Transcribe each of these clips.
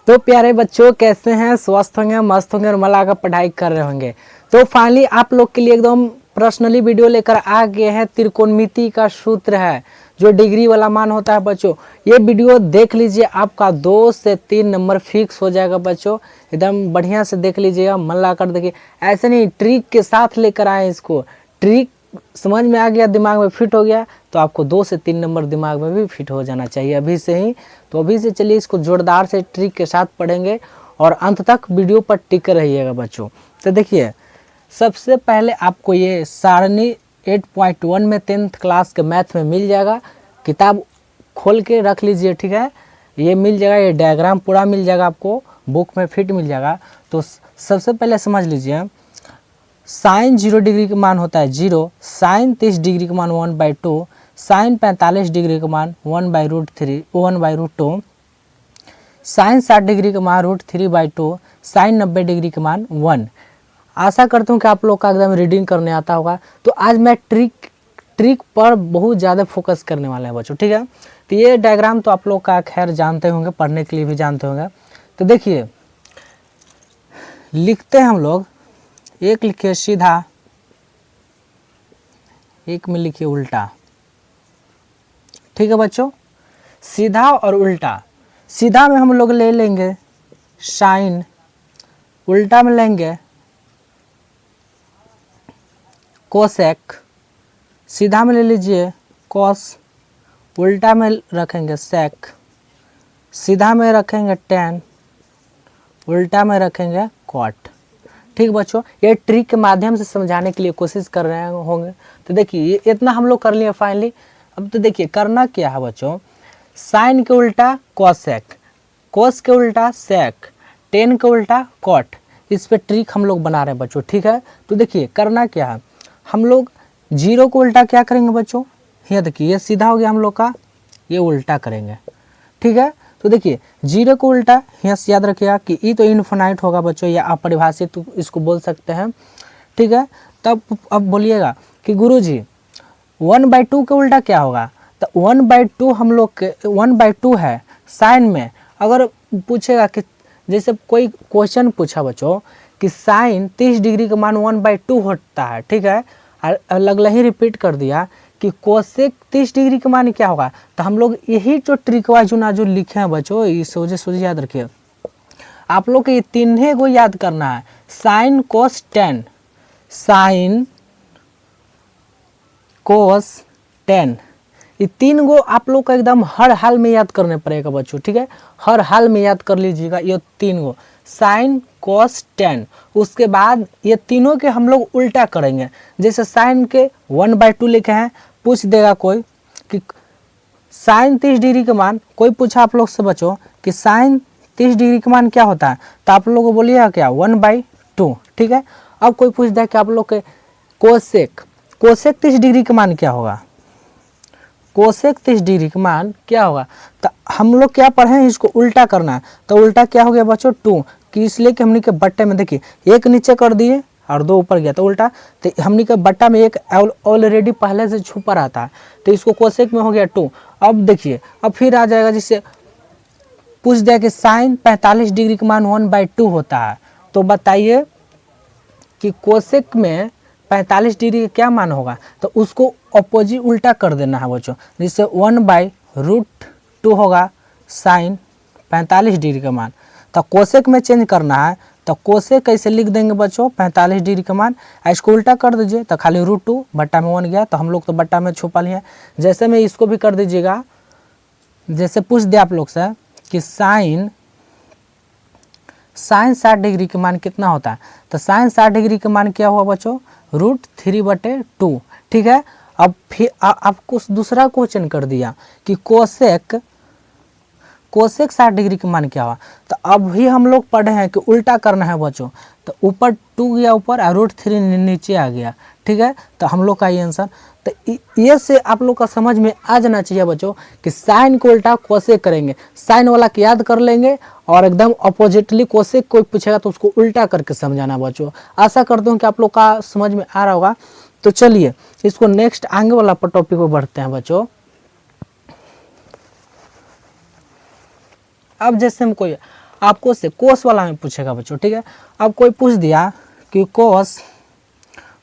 तो प्यारे बच्चों कैसे हैं, स्वस्थ होंगे, मस्त होंगे और मजा कर पढ़ाई कर रहे होंगे। तो फाइनली आप लोग के लिए एकदम पर्सनली वीडियो लेकर आ गए हैं। त्रिकोणमिति का सूत्र है जो डिग्री वाला मान होता है बच्चों। ये वीडियो देख लीजिए, आपका 2 से 3 नंबर फिक्स हो जाएगा बच्चों। एकदम बढ़िया से देख लीजिएगा, मन लगा कर देखिए। ऐसे नहीं, ट्रिक के साथ लेकर आए इसको। ट्रिक समझ में आ गया, दिमाग में फिट हो गया तो आपको 2 से 3 नंबर दिमाग में भी फिट हो जाना चाहिए अभी से ही। तो अभी से चलिए इसको जोरदार से ट्रिक के साथ पढ़ेंगे और अंत तक वीडियो पर टिके रहिएगा बच्चों। तो देखिए, सबसे पहले आपको ये सारणी 8.1 में 10th क्लास के मैथ में मिल जाएगा। किताब खोल के रख लीजिए, ठीक है। ये मिल जाएगा, ये डायग्राम पूरा मिल जाएगा आपको, बुक में फिट मिल जाएगा। तो सबसे पहले समझ लीजिए, साइन 0 डिग्री का मान होता है 0, साइन 30 डिग्री का मान 1/2, साइन 45 डिग्री का मान 1/√2, साइन 60 डिग्री का मान √3/2, साइन 90 डिग्री का मान 1। आशा करता हूँ कि आप लोग का एकदम रीडिंग करने आता होगा। तो आज मैं ट्रिक पर बहुत ज़्यादा फोकस करने वाला है बच्चों, ठीक है। तो ये डायग्राम तो आप लोग का खैर जानते होंगे, पढ़ने के लिए भी जानते होंगे। तो देखिए, लिखते हैं हम लोग, एक लिखिए सीधा, एक में लिखिए उल्टा, ठीक है बच्चों। सीधा और उल्टा, सीधा में हम लोग ले लेंगे साइन, उल्टा में लेंगे कोसेक। सीधा में ले लीजिए कॉस, उल्टा में रखेंगे सेक। सीधा में रखेंगे टेन, उल्टा में रखेंगे कॉट। ठीक बच्चों, ये ट्रिक के माध्यम से समझाने के लिए कोशिश कर रहे होंगे। तो देखिए, ये इतना हम लोग कर लिए फाइनली। अब तो देखिए करना क्या है बच्चों, साइन के उल्टा कोसेक, कोस के उल्टा सेक, टेन के उल्टा कॉट। इस पे ट्रिक हम लोग बना रहे हैं बच्चों, ठीक है। तो देखिए करना क्या है, हम लोग 0 को उल्टा क्या करेंगे बच्चों, ये देखिए ये सीधा हो गया हम लोग का, ये उल्टा करेंगे, ठीक है। तो देखिए 0 को उल्टा, यहाँ से याद रखिएगा कि ई तो इनफिनाइट होगा बच्चों, या अपरिभाषित तो इसको बोल सकते हैं, ठीक है। तब अब बोलिएगा कि गुरुजी 1/2 के उल्टा क्या होगा। तो 1/2 हम लोग के 1/2 है साइन में। अगर पूछेगा कि जैसे कोई क्वेश्चन पूछा बच्चों कि साइन 30 डिग्री का मान 1/2 होता है, ठीक है। अलग ही रिपीट कर दिया कि कोसेक 30 डिग्री का मान क्या होगा। तो हम लोग यही जो ट्रिक वाइज जो लिखे हैं बच्चों, ये सोचे याद रखिए। आप लोग को ये तीनों को याद करना है, sine cos ten, sine cos ten, ये 3 गो आप लोग को एकदम हर हाल में याद करने पड़ेगा बच्चों, ठीक है। हर हाल में याद कर लीजिएगा ये 3 गो, साइन कोस टेन। उसके बाद ये तीनों के हम लोग उल्टा करेंगे। जैसे साइन के 1/2 लिखे हैं, पूछ देगा कोई कि साइन 30 डिग्री का मान, कोई पूछा आप लोग से बच्चों कि साइन 30 डिग्री का मान क्या होता है, तो आप लोग को बोलिएगा क्या 1/2, ठीक है। अब कोई पूछ दे कि आप लोग के कोसेक 30 डिग्री का मान क्या होगा, कोसेक 30 डिग्री का मान क्या होगा। तो हम लोग क्या पढ़े हैं, इसको उल्टा करना है। तो उल्टा क्या हो गया बच्चों 2, कि इसलिए कि हमने के बट्टे में देखिए एक नीचे कर दिए और 2 ऊपर गया, तो उल्टा। तो हमने के बट्टा में एक ऑलरेडी पहले से छुपा रहता है, तो इसको कोसेक में हो गया 2। अब देखिए, अब फिर आ जाएगा, जिससे पूछ दिया कि साइन 45 डिग्री का मान 1/2 होता है, तो बताइए कि कोसेक में 45 डिग्री का क्या मान होगा। तो उसको अपोजिट उल्टा कर देना है बच्चों, जिससे 1/√2 होगा साइन 45 डिग्री का मान। तो कोसेक में चेंज करना है, तो कोसेक कैसे लिख देंगे बच्चों 45 डिग्री का मान, इसको उल्टा कर दीजिए। तो खाली √2 बट्टा में 1 गया, तो हम लोग तो बट्टा में छुपा लिए। जैसे में इसको भी कर दीजिएगा, जैसे पूछ दिया आप लोग से कि साइन 60 डिग्री का मान कितना होता है। तो साइन 60 डिग्री का मान क्या हुआ बच्चों, √3/2, ठीक है। अब फिर आपको दूसरा क्वेश्चन कर दिया कि कोसेक 60 डिग्री का मान क्या हुआ। तो अब भी हम लोग पढ़े हैं कि उल्टा करना है बच्चों। तो ऊपर 2 गया ऊपर और √3 नीचे आ गया, ठीक है। तो हम लोग का ये आंसर। तो ये से आप लोग का समझ में आ जाना चाहिए बच्चों कि साइन को उल्टा कोसेक करेंगे, साइन वाला की याद कर लेंगे और एकदम अपोजिटली कोसेक कोई पूछेगा तो उसको उल्टा करके समझाना बच्चों। आशा करता हूँ कि आप लोग का समझ में आ रहा होगा। तो चलिए इसको नेक्स्ट आगे वाला टॉपिक पे बढ़ते हैं बच्चों। अब जैसे हम कोई आपको से कोस वाला में पूछेगा बच्चों, ठीक है। अब कोई पूछ दिया कि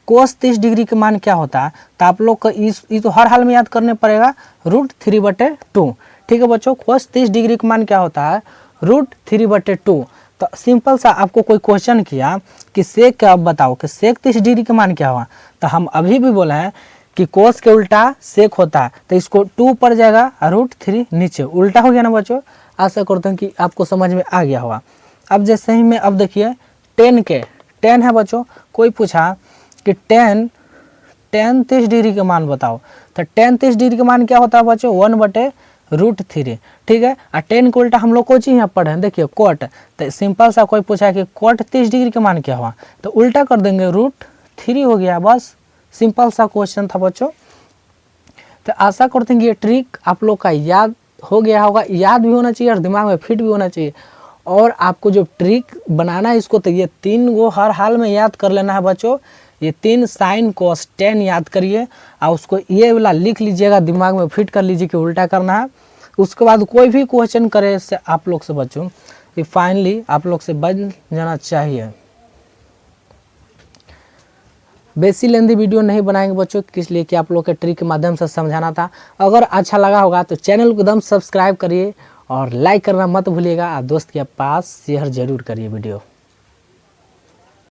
कोस 30 डिग्री का मान क्या होता है, तो आप लोग को इस तो हर हाल में याद करने पड़ेगा √3/2, ठीक है बच्चों। कोस 30 डिग्री का मान क्या होता है, √3/2। तो सिंपल सा आपको कोई क्वेश्चन किया कि सेक क्या, बताओ कि सेक 30 डिग्री का मान क्या हुआ, तो हम अभी भी बोले हैं कि कोस के उल्टा सेक होता है, तो इसको 2 पर जाएगा, √3 नीचे, उल्टा हो गया ना बच्चों। आशा करते हैं कि आपको समझ में आ गया होगा। अब जैसे ही में अब देखिए 10 है बच्चों, कोई पूछा कि 10 30 डिग्री का मान बताओ, तो 30 डिग्री का मान क्या होता है बच्चों, 1/√3, ठीक है। और 10 को उल्टा हम लोग को चीज यहाँ पढ़े हैं, देखिए कोट, तो सिंपल सा कोई पूछा कि कोट 30 डिग्री का मान क्या हुआ, तो उल्टा कर देंगे, √3 हो गया, बस सिंपल सा क्वेश्चन था बच्चों। तो आशा करते हैं कि ये ट्रिक आप लोग का याद हो गया होगा, याद भी होना चाहिए और दिमाग में फिट भी होना चाहिए। और आपको जो ट्रिक बनाना है इसको, तो ये 3 गो हर हाल में याद कर लेना है बच्चों। ये 3 साइन कोस टेन याद करिए और उसको ये वाला लिख लीजिएगा, दिमाग में फिट कर लीजिए कि उल्टा करना है। उसके बाद कोई भी क्वेश्चन करे से आप लोग से बच्चों, ये फाइनली आप लोग से बन जाना चाहिए। बेसी लेंदी वीडियो नहीं बनाएंगे बच्चों, इसलिए कि आप लोग के ट्रिक के माध्यम से समझाना था। अगर अच्छा लगा होगा तो चैनल को एकदम सब्सक्राइब करिए और लाइक करना मत भूलिएगा, और दोस्त के पास शेयर जरूर करिए वीडियो।